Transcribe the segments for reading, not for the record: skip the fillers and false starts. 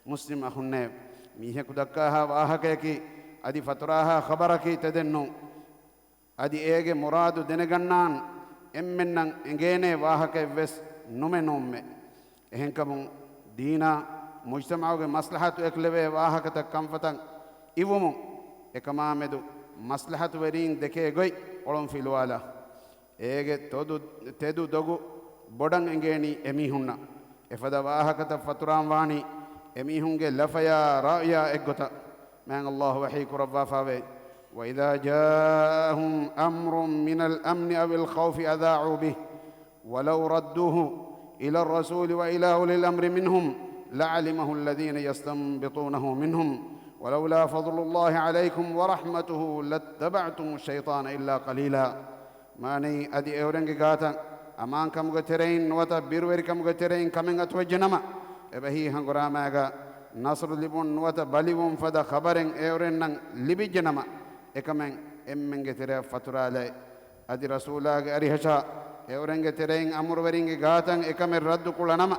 مسلم أخنّي ميه كدكها واهكيكي أدي فتراها خبركي تدنو أدي إيجي مراد دنجنان إمنن إنجيني واهكي بس نومي إهنكمون دينا مجتمعوك مصلحة إكلبه واهكتا كمفتن إيومو إكما مدو مصلحة ورين دكي غي ولون في الوالا إيجي تدو دوغو بودن إنجيني إميهن إفدا واهكتا فتران واني إميهنجي لفيا رأيا إغتا من الله وحيك ربا فاوي وإذا جاءهم أمر من الأمن أو الخوف أذاعوا به ولو ردوه إلى الرسول وإلى أولي الأمر منهم لعلمه الذين يستنبطونه منهم ولولا فضل الله عليكم ورحمته لاتبعتم الشيطان إلا قليلا ماني أدي أورنجي غاتا أمان كم غترين وتا بيروير كم غترين كمين أتوجنما إبهي هنغراماغا نصر لبون وتا باليوم فدا خبرين أورنن لبي جنما إكمن إمن غتري فترالي أدي رسولاغ أريهشا أورنجي ترين أمر ورينجي غاتن إكمن رد كلنما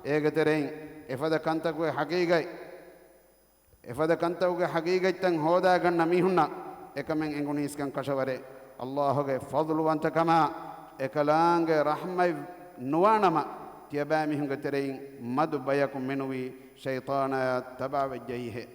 إيغترين إفدا كنتكو حقيقي إفدا كنتكو حقيقي تن هودا غن ميهنا إكمن إنغونيس كان كشوري الله فضل وانت كما إكلانغ رحمة نوانما تيبامي هنغترين مد بيكم منوي شيطانا تبع وجهه